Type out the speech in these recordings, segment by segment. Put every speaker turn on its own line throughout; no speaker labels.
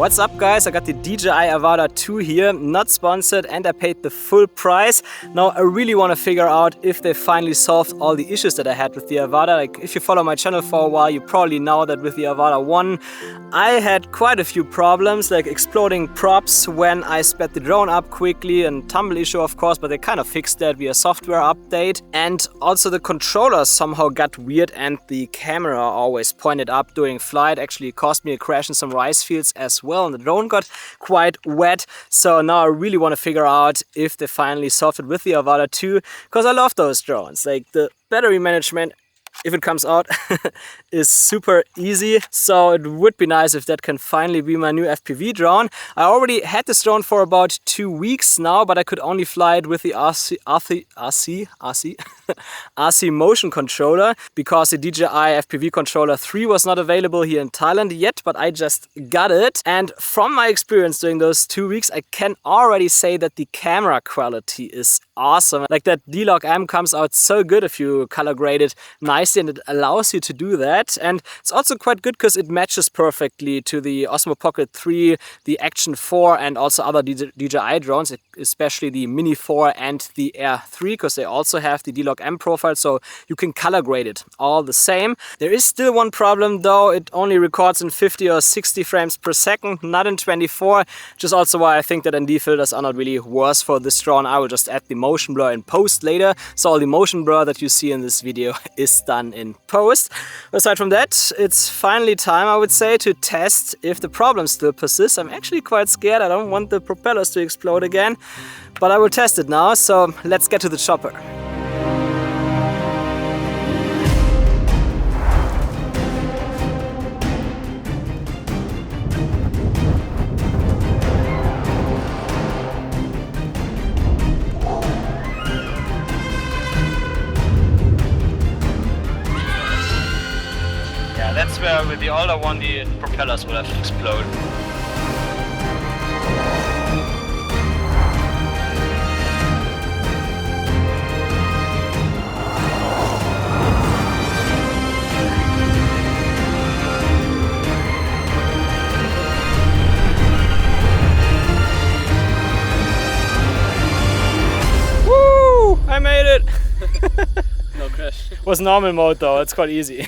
What's up guys, I got the DJI Avata 2 here, not sponsored, and I paid the full price. Now I really want to figure out if they finally solved all the issues that I had with the Avata. Like if you follow my channel for a while, you probably know that with the Avata 1 I had quite a few problems, like exploding props when I sped the drone up quickly, and tumble issue of course, but they kind of fixed that via software update. And also the controller somehow got weird and the camera always pointed up during flight. Actually it caused me a crash in some rice fields as well, and the drone got quite wet. So now I really want to figure out if they finally solved it with the Avata 2, because I love those drones. Like the battery management, if it comes out, is super easy. So it would be nice if that can finally be my new FPV drone. I already had this drone for about 2 weeks now, but I could only fly it with the RC motion controller, because the DJI FPV Controller 3 was not available here in Thailand yet, but I just got it. And from my experience during those 2 weeks, I can already say that the camera quality is awesome. Like that D-Log M comes out so good if you color grade it nicely, and it allows you to do that. And it's also quite good because it matches perfectly to the Osmo Pocket 3, the Action 4, and also other DJI drones, especially the Mini 4 and the Air 3, because they also have the D-Log M profile, so you can color grade it all the same. There is still one problem though, it only records in 50 or 60 frames per second, not in 24, which is also why I think that ND filters are not really worse for this drone. I will just add the motion blur in post later, so all the motion blur that you see in this video is done in post. Aside from that, it's finally time, I would say, to test if the problem still persists. I'm actually quite scared, I don't want the propellers to explode again, but I will test it now, so let's get to the chopper.
That's where with the older one the propellers will have to explode.
Woo! I made it!
No crash.
It was normal mode though, it's quite easy.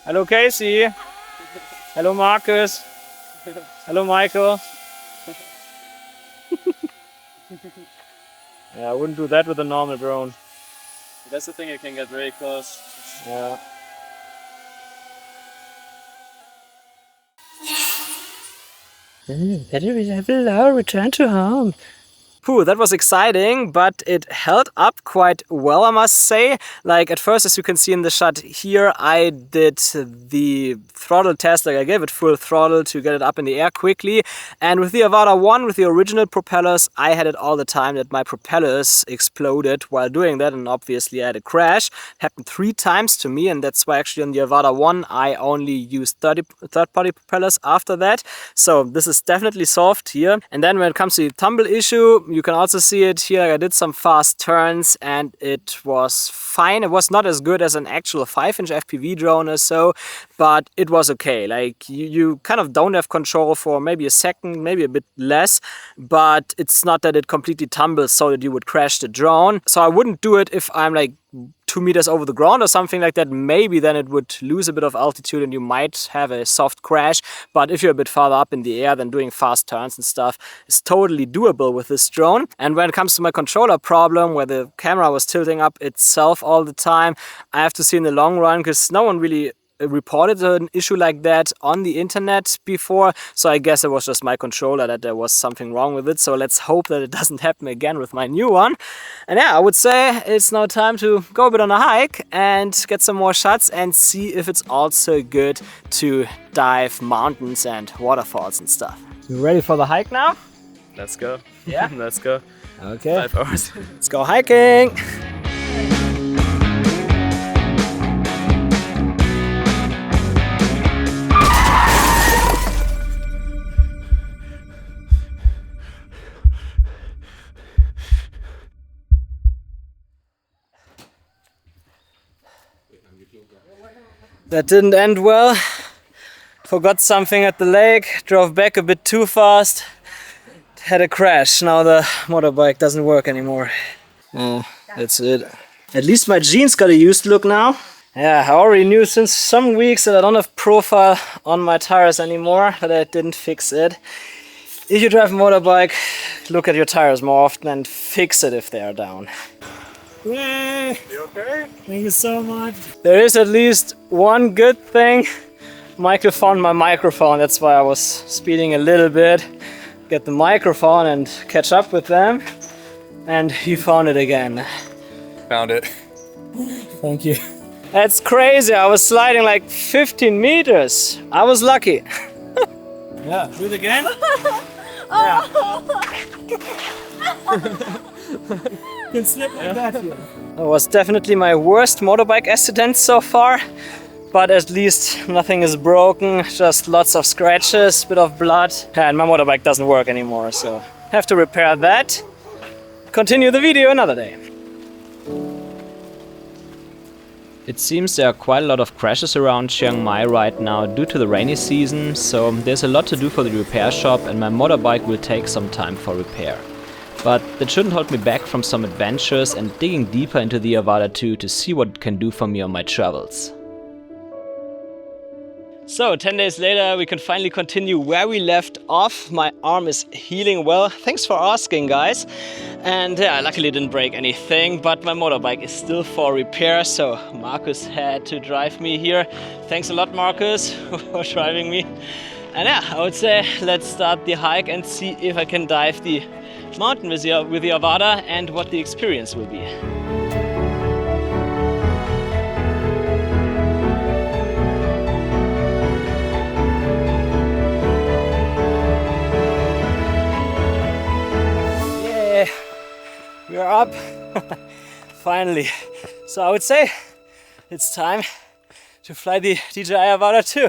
Hello Casey. Hello Marcus. Hello Michael. Yeah, I wouldn't do that with a normal drone.
That's the thing, it can get very close.
Yeah. Battery level low, return to home. Phew, that was exciting, but it held up quite well, I must say. Like at first, as you can see in the shot here, I did the throttle test, like I gave it full throttle to get it up in the air quickly. And with the Avata 1, with the original propellers, I had it all the time that my propellers exploded while doing that, and obviously I had a crash. It happened 3 times to me, and that's why actually on the Avata 1 I only used third-party propellers after that. So this is definitely solved here. And then when it comes to the tumble issue, you can also see it here. I did some fast turns and it was fine. It was not as good as an actual 5-inch FPV drone or so, but it was okay. Like you kind of don't have control for maybe a second, maybe a bit less, but it's not that it completely tumbles so that you would crash the drone. So I wouldn't do it if I'm like 2 meters over the ground or something like that. Maybe then it would lose a bit of altitude and you might have a soft crash. But if you're a bit farther up in the air, then doing fast turns and stuff is totally doable with this drone. And when it comes to my controller problem, where the camera was tilting up itself all the time, I have to see in the long run, because no one really reported an issue like that on the internet before, so I guess it was just my controller that there was something wrong with it. So let's hope that it doesn't happen again with my new one. And yeah, I would say it's now time to go a bit on a hike and get some more shots and see if it's also good to dive mountains and waterfalls and stuff. You ready for the hike now?
Let's go.
Yeah?
Let's go.
Okay.
5 hours.
Let's go hiking! That didn't end well. Forgot something at the lake, drove back a bit too fast, had a crash. Now the motorbike doesn't work anymore. That's it. At least my jeans got a used look now. Yeah, I already knew since some weeks that I don't have profile on my tires anymore, but I didn't fix it. If you drive a motorbike, look at your tires more often and fix it if they are down. Yay! You okay? Thank you so much. There is at least one good thing. Michael found my microphone, that's why I was speeding a little bit. Get the microphone and catch up with them. And he found it again.
Found it.
Thank you. That's crazy, I was sliding like 15 meters. I was lucky. Yeah, do it again? Yeah. Can slip like that here. It was definitely my worst motorbike accident so far. But at least nothing is broken, just lots of scratches, bit of blood. And my motorbike doesn't work anymore, so have to repair that. Continue the video another day. It seems there are quite a lot of crashes around Chiang Mai right now due to the rainy season, so there's a lot to do for the repair shop and my motorbike will take some time for repair. But that shouldn't hold me back from some adventures and digging deeper into the Avata 2 to see what it can do for me on my travels. So 10 days later we can finally continue where we left off. My arm is healing well, thanks for asking guys. And yeah, I luckily didn't break anything, but my motorbike is still for repair, so Marcus had to drive me here. Thanks a lot Marcus for driving me. And yeah, I would say let's start the hike and see if I can dive the mountain with the Avata and what the experience will be. We are up, finally. So I would say it's time to fly the DJI Avata 2.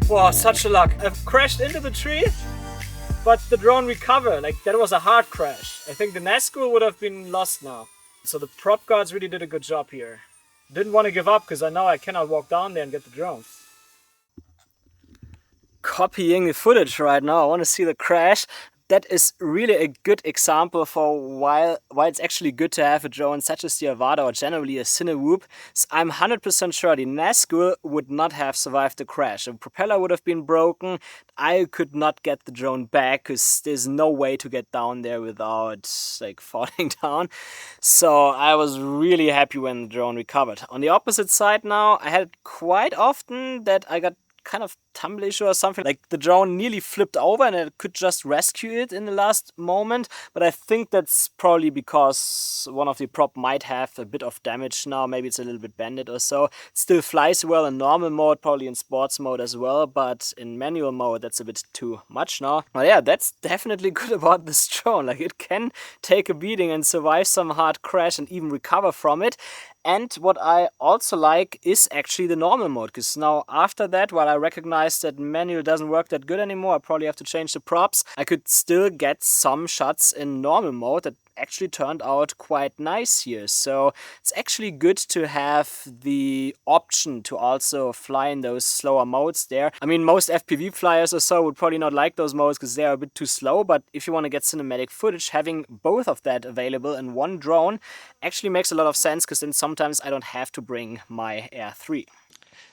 Wow, such a luck. I've crashed into the tree, but the drone recovered. Like, that was a hard crash. I think the Nazgul would have been lost now. So the prop guards really did a good job here. Didn't want to give up because I know I cannot walk down there and get the drone. Copying the footage right now. I want to see the crash. That is really a good example for why it's actually good to have a drone such as the Avata or generally a Cinewhoop. So I'm 100% sure the Nazgul would not have survived the crash. The propeller would have been broken. I could not get the drone back because there's no way to get down there without like falling down. So I was really happy when the drone recovered. On the opposite side now, I had it quite often that I got kind of tumble issue or something, like the drone nearly flipped over and I could just rescue it in the last moment, but I think that's probably because one of the prop might have a bit of damage now, maybe it's a little bit bended or so. It still flies well in normal mode, probably in sports mode as well, but in manual mode that's a bit too much now. But yeah, that's definitely good about this drone, like it can take a beating and survive some hard crash and even recover from it. And what I also like is actually the normal mode, because now after that, while I recognize that manual doesn't work that good anymore, I probably have to change the props, I could still get some shots in normal mode that actually turned out quite nice here. So it's actually good to have the option to also fly in those slower modes there. I mean, most FPV flyers or so would probably not like those modes because they are a bit too slow, but if you want to get cinematic footage, having both of that available in one drone actually makes a lot of sense, because then sometimes I don't have to bring my Air 3.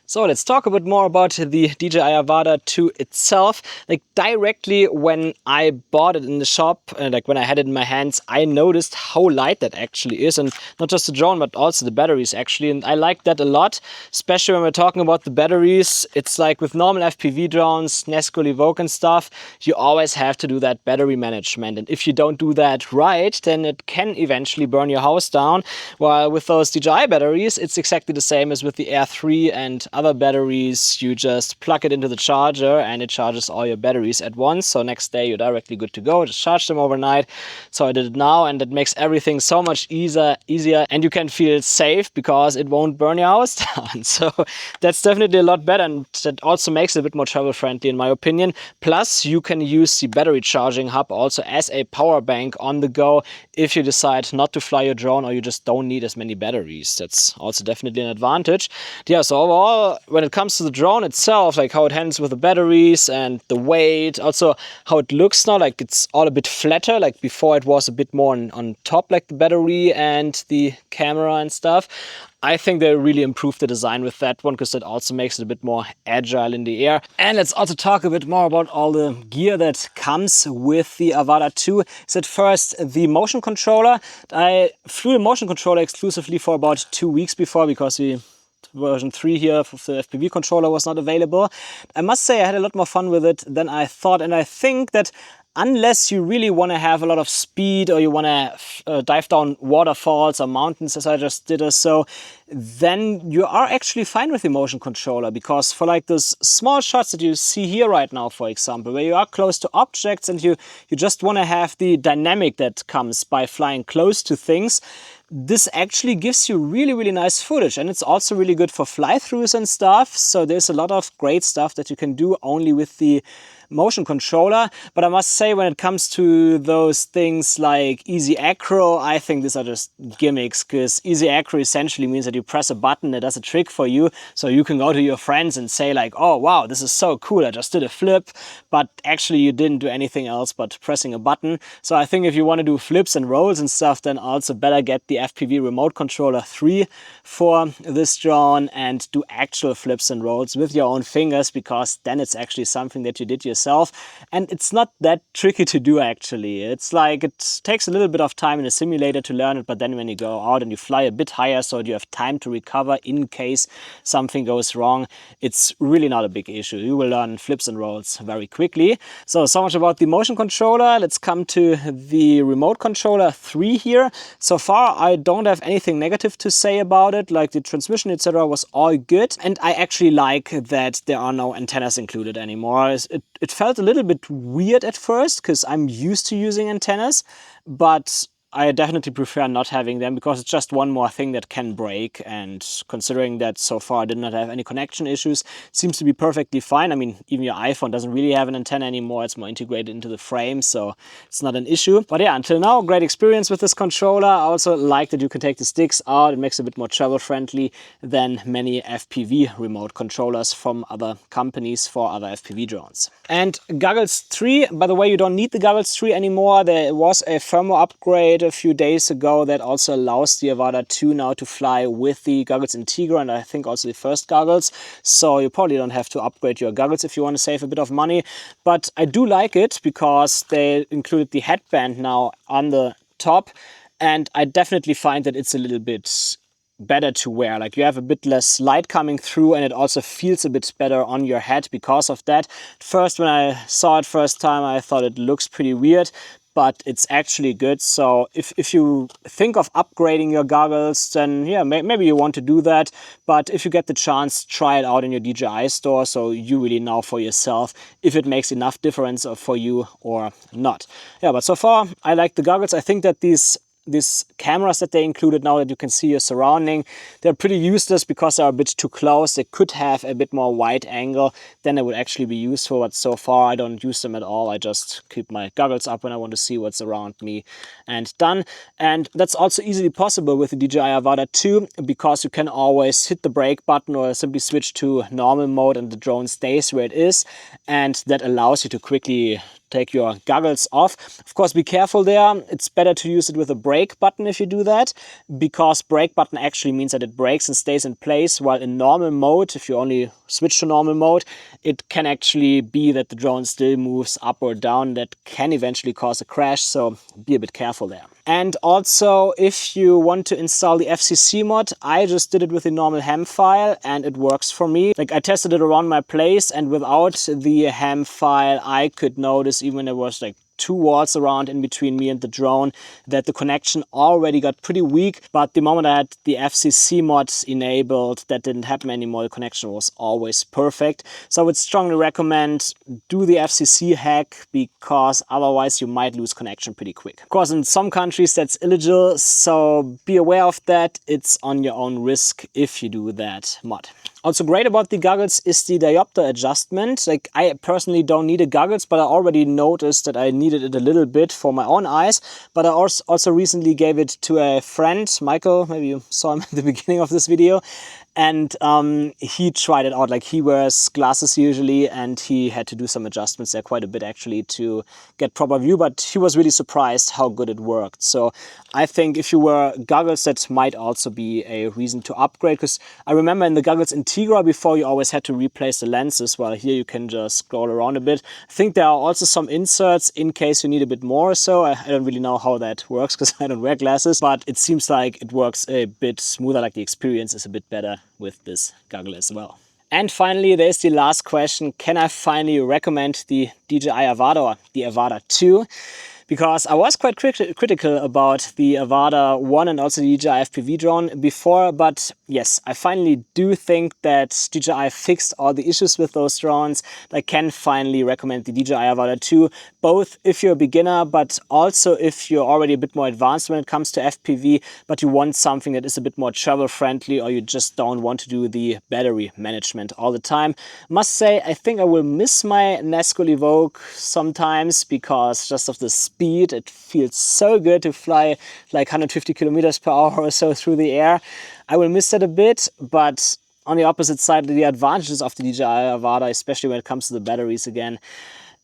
So let's talk a bit more about the DJI Avata 2 itself. Like directly when I bought it in the shop, like when I had it in my hands, I noticed how light that actually is, and not just the drone but also the batteries actually, and I like that a lot, especially when we're talking about the batteries. It's like with normal FPV drones, Nazgul, Evoke and stuff, you always have to do that battery management, and if you don't do that right, then it can eventually burn your house down. While with those DJI batteries, it's exactly the same as with the Air 3 and other other batteries, you just plug it into the charger and it charges all your batteries at once. So next day you're directly good to go. Just charge them overnight. So I did it now, and it makes everything so much easier, and you can feel safe because it won't burn your house down. So that's definitely a lot better, and that also makes it a bit more travel friendly in my opinion. Plus you can use the battery charging hub also as a power bank on the go if you decide not to fly your drone or you just don't need as many batteries. That's also definitely an advantage. Yeah, so overall, when it comes to the drone itself, like how it handles with the batteries and the weight, also how it looks now, like it's all a bit flatter. Like before it was a bit more on top, like the battery and the camera and stuff. I think they really improved the design with that one because that also makes it a bit more agile in the air. And let's also talk a bit more about all the gear that comes with the Avata 2. So at first, the motion controller. I flew the motion controller exclusively for about 2 weeks before because version 3 here of the FPV controller was not available. I must say I had a lot more fun with it than I thought, and I think that unless you really want to have a lot of speed or you want to dive down waterfalls or mountains as I just did or so, then you are actually fine with the motion controller, because for like those small shots that you see here right now, for example, where you are close to objects and you just want to have the dynamic that comes by flying close to things, this actually gives you really nice footage, and it's also really good for fly-throughs and stuff. So there's a lot of great stuff that you can do only with the motion controller. But I must say, when it comes to those things like easy acro, I think these are just gimmicks, because easy acro essentially means that you press a button that does a trick for you, so you can go to your friends and say like, oh wow, this is so cool, I just did a flip, but actually you didn't do anything else but pressing a button. So I think if you want to do flips and rolls and stuff, then also better get the FPV Remote Controller 3 for this drone and do actual flips and rolls with your own fingers, because then it's actually something that you did yourself. And it's not that tricky to do actually. It's like it takes a little bit of time in a simulator to learn it, but then when you go out and you fly a bit higher so you have time to recover in case something goes wrong, it's really not a big issue. You will learn flips and rolls very quickly. So much about the motion controller. Let's come to the Remote Controller 3 here. So far I don't have anything negative to say about it. Like the transmission etc. was all good, and I actually like that there are no antennas included anymore. It felt a little bit weird at first because I'm used to using antennas, but I definitely prefer not having them because it's just one more thing that can break, and considering that so far I did not have any connection issues, it seems to be perfectly fine. I mean, even your iPhone doesn't really have an antenna anymore, it's more integrated into the frame, so it's not an issue. But yeah, until now, great experience with this controller. I also like that you can take the sticks out. It makes it a bit more travel friendly than many FPV remote controllers from other companies for other FPV drones. And Goggles 3, by the way, you don't need the Goggles 3 anymore. There was a firmware upgrade a few days ago that also allows the Avata 2 now to fly with the Goggles Integra, and I think also the first goggles. So you probably don't have to upgrade your goggles if you want to save a bit of money. But I do like it because they included the headband now on the top, and I definitely find that it's a little bit better to wear. Like you have a bit less light coming through, and it also feels a bit better on your head because of that. First, when I saw it first time, I thought it looks pretty weird, but it's actually good. So if you think of upgrading your goggles, then yeah, maybe you want to do that. But if you get the chance, try it out in your DJI store, so you really know for yourself if it makes enough difference for you or not. Yeah, but so far I like the goggles. I think that these cameras that they included now that you can see your surrounding, they're pretty useless because they're a bit too close. They could have a bit more wide angle, then they would actually be useful, but so far I don't use them at all. I just keep my goggles up when I want to see what's around me and done. And that's also easily possible with the DJI Avata 2 because you can always hit the brake button or simply switch to normal mode and the drone stays where it is, and that allows you to quickly take your goggles off. Of course, be careful there. It's better to use it with a brake button if you do that, because brake button actually means that it brakes and stays in place, while in normal mode, if you only switch to normal mode, it can actually be that the drone still moves up or down. That can eventually cause a crash, so be a bit careful there. And also, if you want to install the FCC mod, I just did it with the normal ham file and it works for me. Like I tested it around my place, and without the ham file, I could notice even when there was like 2 walls around in between me and the drone that the connection already got pretty weak. But the moment I had the FCC mod enabled, that didn't happen anymore. The connection was always perfect. So I would strongly recommend do the FCC hack, because otherwise you might lose connection pretty quick. Of course, in some countries that's illegal, so be aware of that. It's on your own risk if you do that mod. Also great about the goggles is the diopter adjustment. Like, I personally don't need a goggles, but I already noticed that I needed it a little bit for my own eyes. But I also recently gave it to a friend, Michael, maybe you saw him at the beginning of this video. And he tried it out. Like, he wears glasses usually, and he had to do some adjustments there, quite a bit actually, to get proper view, but he was really surprised how good it worked. So I think if you wear goggles, that might also be a reason to upgrade, because I remember in the goggles Integra before you always had to replace the lenses, while here you can just scroll around a bit. I think there are also some inserts in case you need a bit more, so I don't really know how that works because I don't wear glasses, but it seems like it works a bit smoother, like the experience is a bit better with this goggle as well. And finally, there's the last question. Can I finally recommend the DJI Avata or the Avata 2? Because I was quite critical about the Avata 1 and also the DJI FPV drone before, but yes, I finally do think that DJI fixed all the issues with those drones. I can finally recommend the DJI Avata 2, both if you're a beginner, but also if you're already a bit more advanced when it comes to FPV, but you want something that is a bit more travel friendly, or you just don't want to do the battery management all the time. Must say, I think I will miss my Nazgul Evoke sometimes, because just of the speed, it feels so good to fly like 150 kilometers per hour or so through the air. I will miss that a bit, but on the opposite side, the advantages of the DJI Avata, especially when it comes to the batteries again,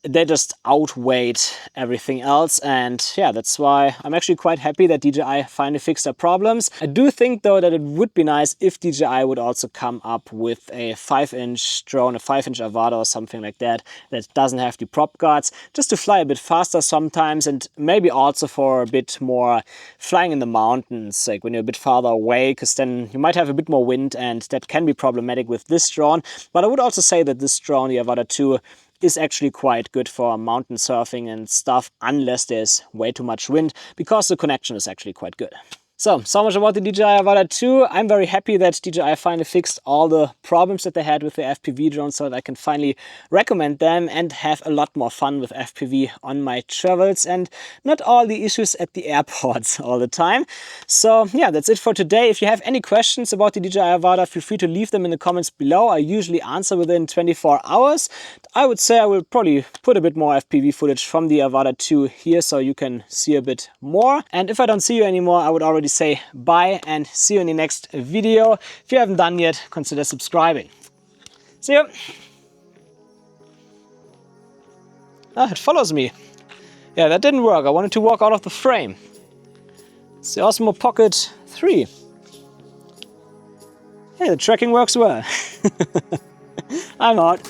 they just outweighed everything else. And yeah, that's why I'm actually quite happy that DJI finally fixed their problems. I do think though that it would be nice if DJI would also come up with a 5-inch drone, a 5-inch Avata or something like that, that doesn't have the prop guards, just to fly a bit faster sometimes, and maybe also for a bit more flying in the mountains, like when you're a bit farther away, because then you might have a bit more wind, and that can be problematic with this drone. But I would also say that this drone, the Avata 2, is actually quite good for mountain surfing and stuff, unless there's way too much wind, because the connection is actually quite good. So much about the DJI Avata 2. I'm very happy that DJI finally fixed all the problems that they had with the FPV drone, so that I can finally recommend them and have a lot more fun with FPV on my travels, and not all the issues at the airports all the time. So yeah, that's it for today. If you have any questions about the DJI Avata, feel free to leave them in the comments below. I usually answer within 24 hours. I would say I will probably put a bit more FPV footage from the Avata 2 here, so you can see a bit more. And if I don't see you anymore, I would already say bye and see you in the next video. If you haven't done yet, consider subscribing. See you. Ah, it follows me. Yeah, that didn't work. I wanted to walk out of the frame. It's the Osmo Pocket 3. Hey, the tracking works well. I'm out.